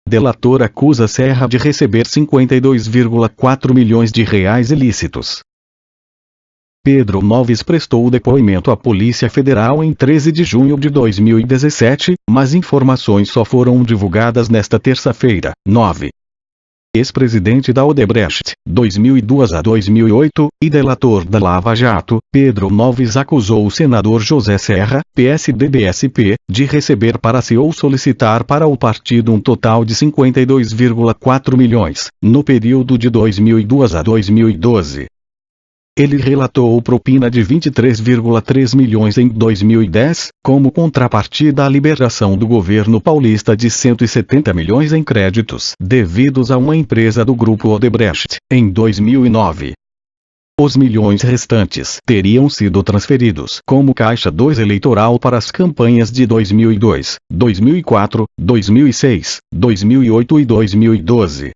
Delator acusa Serra de receber 52,4 milhões de reais ilícitos. Pedro Noves prestou depoimento à Polícia Federal em 13 de junho de 2017, mas informações só foram divulgadas nesta terça-feira, 9. Ex-presidente da Odebrecht, 2002 a 2008, e delator da Lava Jato, Pedro Noves acusou o senador José Serra, PSDB-SP, de receber para si ou solicitar para o partido um total de 52,4 milhões, no período de 2002 a 2012. Ele relatou propina de 23,3 milhões em 2010, como contrapartida à liberação do governo paulista de 170 milhões em créditos devidos a uma empresa do grupo Odebrecht, em 2009. Os milhões restantes teriam sido transferidos como Caixa 2 eleitoral para as campanhas de 2002, 2004, 2006, 2008 e 2012.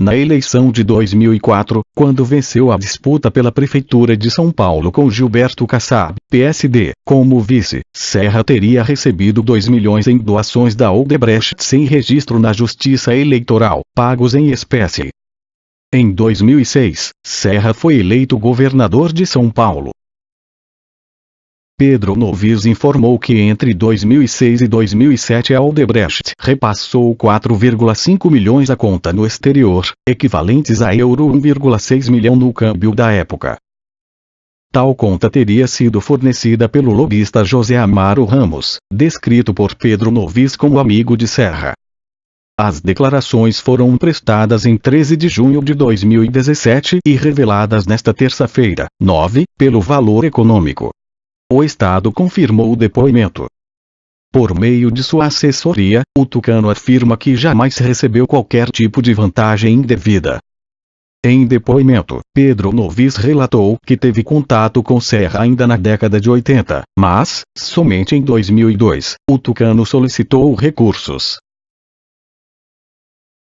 Na eleição de 2004, quando venceu a disputa pela Prefeitura de São Paulo com Gilberto Kassab, PSD, como vice, Serra teria recebido 2 milhões em doações da Odebrecht sem registro na Justiça Eleitoral, pagos em espécie. Em 2006, Serra foi eleito governador de São Paulo. Pedro Novis informou que entre 2006 e 2007 a Odebrecht repassou 4,5 milhões à conta no exterior, equivalentes a euro 1,6 milhão no câmbio da época. Tal conta teria sido fornecida pelo lobista José Amaro Ramos, descrito por Pedro Novis como amigo de Serra. As declarações foram prestadas em 13 de junho de 2017 e reveladas nesta terça-feira, 9, pelo Valor Econômico. O Estado confirmou o depoimento. Por meio de sua assessoria, o tucano afirma que jamais recebeu qualquer tipo de vantagem indevida. Em depoimento, Pedro Novis relatou que teve contato com Serra ainda na década de 80, mas, somente em 2002, o tucano solicitou recursos.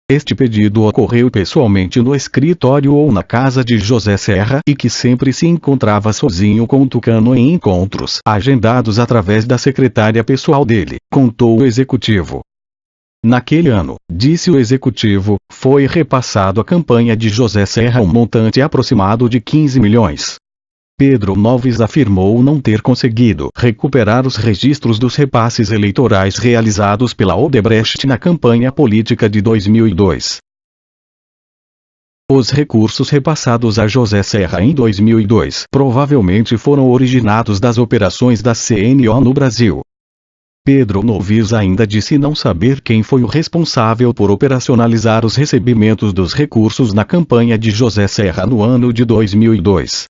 Este pedido ocorreu pessoalmente no escritório ou na casa de José Serra e que sempre se encontrava sozinho com o tucano em encontros agendados através da secretária pessoal dele, contou o executivo. Naquele ano, disse o executivo, foi repassado à campanha de José Serra um montante aproximado de 15 milhões. Pedro Novis afirmou não ter conseguido recuperar os registros dos repasses eleitorais realizados pela Odebrecht na campanha política de 2002. Os recursos repassados a José Serra em 2002 provavelmente foram originados das operações da CNO no Brasil. Pedro Novis ainda disse não saber quem foi o responsável por operacionalizar os recebimentos dos recursos na campanha de José Serra no ano de 2002.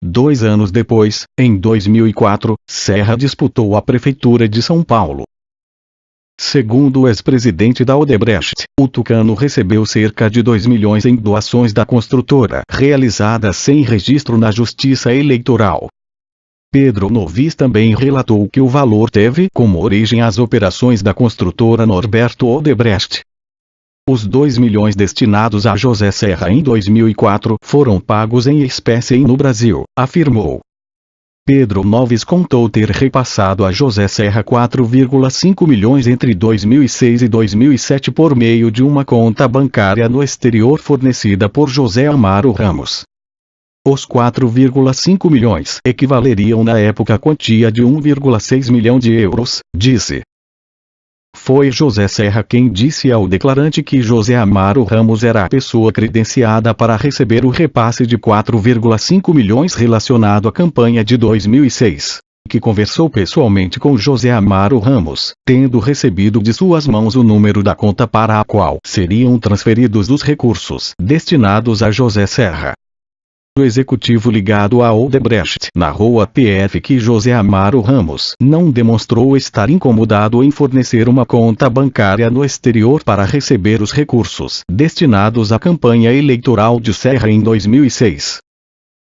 2 anos depois, em 2004, Serra disputou a Prefeitura de São Paulo. Segundo o ex-presidente da Odebrecht, o tucano recebeu cerca de 2 milhões em doações da construtora realizadas sem registro na Justiça Eleitoral. Pedro Novis também relatou que o valor teve como origem as operações da construtora Norberto Odebrecht. Os 2 milhões destinados a José Serra em 2004 foram pagos em espécie no Brasil, afirmou. Pedro Novis contou ter repassado a José Serra 4,5 milhões entre 2006 e 2007 por meio de uma conta bancária no exterior fornecida por José Amaro Ramos. Os 4,5 milhões equivaleriam na época à quantia de 1,6 milhão de euros, disse. Foi José Serra quem disse ao declarante que José Amaro Ramos era a pessoa credenciada para receber o repasse de 4,5 milhões relacionado à campanha de 2006, que conversou pessoalmente com José Amaro Ramos, tendo recebido de suas mãos o número da conta para a qual seriam transferidos os recursos destinados a José Serra. O executivo ligado à Odebrecht narrou à PF que José Amaro Ramos não demonstrou estar incomodado em fornecer uma conta bancária no exterior para receber os recursos destinados à campanha eleitoral de Serra em 2006.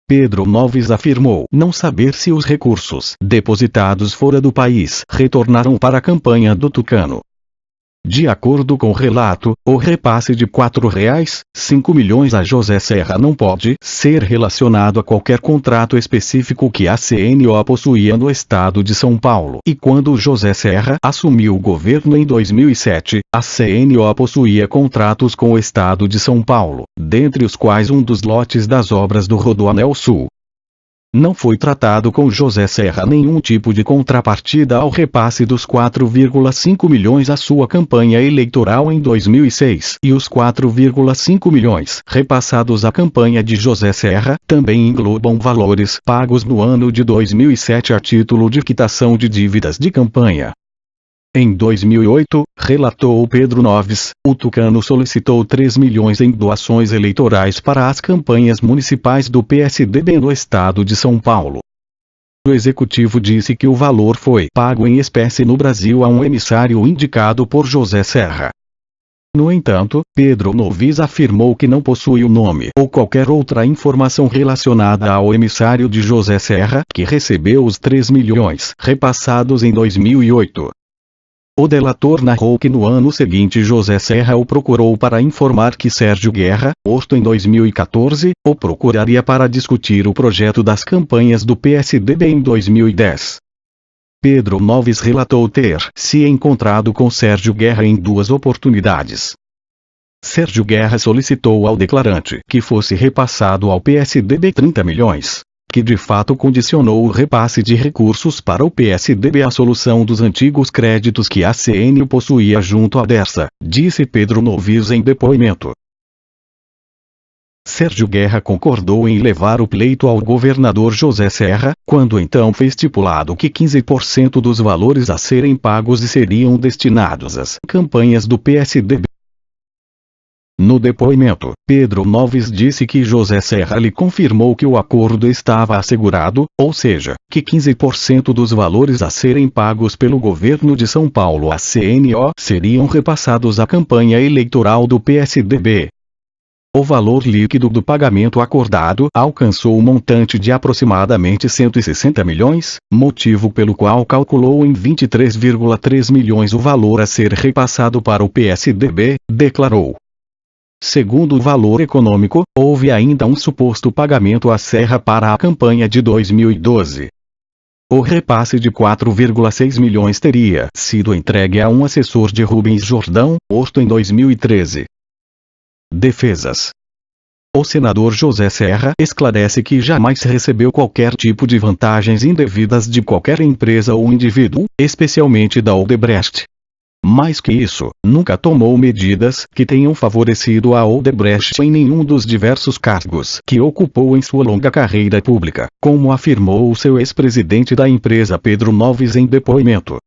Pedro Novis afirmou não saber se os recursos depositados fora do país retornaram para a campanha do tucano. De acordo com o relato, o repasse de R$ 4,5 milhões a José Serra não pode ser relacionado a qualquer contrato específico que a CNO possuía no estado de São Paulo. E quando José Serra assumiu o governo em 2007, a CNO possuía contratos com o estado de São Paulo, dentre os quais um dos lotes das obras do Rodoanel Sul. Não foi tratado com José Serra nenhum tipo de contrapartida ao repasse dos 4,5 milhões à sua campanha eleitoral em 2006 e os 4,5 milhões repassados à campanha de José Serra também englobam valores pagos no ano de 2007 a título de quitação de dívidas de campanha. Em 2008, relatou Pedro Noves, o tucano solicitou 3 milhões em doações eleitorais para as campanhas municipais do PSDB no estado de São Paulo. O executivo disse que o valor foi pago em espécie no Brasil a um emissário indicado por José Serra. No entanto, Pedro Novis afirmou que não possui o nome ou qualquer outra informação relacionada ao emissário de José Serra que recebeu os 3 milhões repassados em 2008. O delator narrou que no ano seguinte José Serra o procurou para informar que Sérgio Guerra, posto em 2014, o procuraria para discutir o projeto das campanhas do PSDB em 2010. Pedro Noves relatou ter se encontrado com Sérgio Guerra em 2 oportunidades. Sérgio Guerra solicitou ao declarante que fosse repassado ao PSDB 30 milhões. Que de fato condicionou o repasse de recursos para o PSDB à solução dos antigos créditos que a CNO possuía junto à Dersa, disse Pedro Novis em depoimento. Sérgio Guerra concordou em levar o pleito ao governador José Serra, quando então foi estipulado que 15% dos valores a serem pagos seriam destinados às campanhas do PSDB. No depoimento, Pedro Novis disse que José Serra lhe confirmou que o acordo estava assegurado, ou seja, que 15% dos valores a serem pagos pelo governo de São Paulo à CNO seriam repassados à campanha eleitoral do PSDB. O valor líquido do pagamento acordado alcançou o montante de aproximadamente 160 milhões, motivo pelo qual calculou em 23,3 milhões o valor a ser repassado para o PSDB, declarou. Segundo o valor econômico, houve ainda um suposto pagamento à Serra para a campanha de 2012. O repasse de 4,6 milhões teria sido entregue a um assessor de Rubens Jordão, posto em 2013. Defesas. O senador José Serra esclarece que jamais recebeu qualquer tipo de vantagens indevidas de qualquer empresa ou indivíduo, especialmente da Odebrecht. Mais que isso, nunca tomou medidas que tenham favorecido a Odebrecht em nenhum dos diversos cargos que ocupou em sua longa carreira pública, como afirmou o seu ex-presidente da empresa Pedro Novis em depoimento.